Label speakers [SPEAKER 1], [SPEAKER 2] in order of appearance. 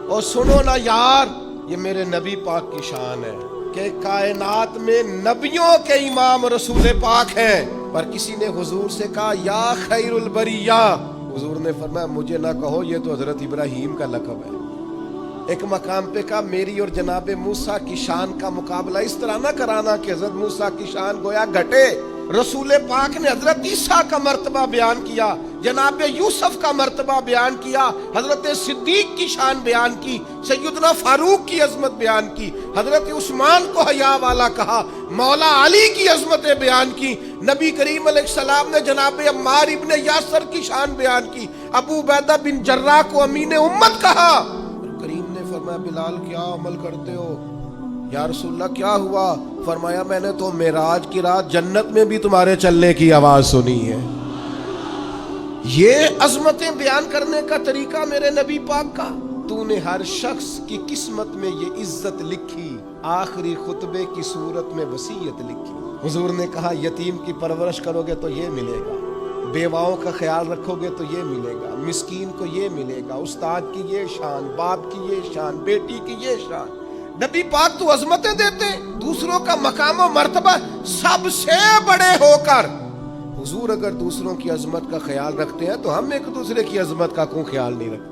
[SPEAKER 1] اور سنو نا یار، یہ میرے نبی پاک کی شان ہے کہ کائنات میں نبیوں کے امام رسول پاک ہیں، پر کسی نے حضور سے کہا یا خیر البریہ، حضور نے فرمایا مجھے نہ کہو، یہ تو حضرت ابراہیم کا لقب ہے۔ ایک مقام پہ کہا میری اور جناب موسیٰ کی شان کا مقابلہ اس طرح نہ کرانا کہ حضرت موسیٰ کی شان گویا گھٹے۔ رسول پاک نے حضرت عیسیٰ کا مرتبہ بیان کیا، جناب یوسف کا مرتبہ بیان کیا، حضرت صدیق کی شان بیان کی، سیدنا فاروق کی عظمت بیان کی، حضرت عثمان کو حیا والا کہا، مولا علی کی عظمتیں بیان کی، نبی کریم علیہ السلام نے جناب عمار ابن یاسر کی شان بیان کی، ابو عبیدہ بن جراح کو امین امت کہا۔ کریم نے فرمایا بلال کیا عمل کرتے ہو؟ یا رسول اللہ کیا ہوا؟ فرمایا میں نے تو معراج کی رات جنت میں بھی تمہارے چلنے کی آواز سنی ہے۔ یہ عظمتیں بیان کرنے کا طریقہ میرے نبی پاک کا۔ تو نے ہر شخص کی قسمت میں یہ عزت لکھی، آخری خطبے کی صورت میں وصیت لکھی۔ حضور نے کہا یتیم کی پرورش کرو گے تو یہ ملے گا، بیواؤں کا خیال رکھو گے تو یہ ملے گا، مسکین کو یہ ملے گا، استاد کی یہ شان، باپ کی یہ شان، بیٹی کی یہ شان۔ نبی پاک تو عظمتیں دیتے، دوسروں کا مقام و مرتبہ سب سے بڑے ہو کر حضور اگر دوسروں کی عظمت کا خیال رکھتے ہیں تو ہم ایک دوسرے کی عظمت کا کیوں خیال نہیں رکھتے؟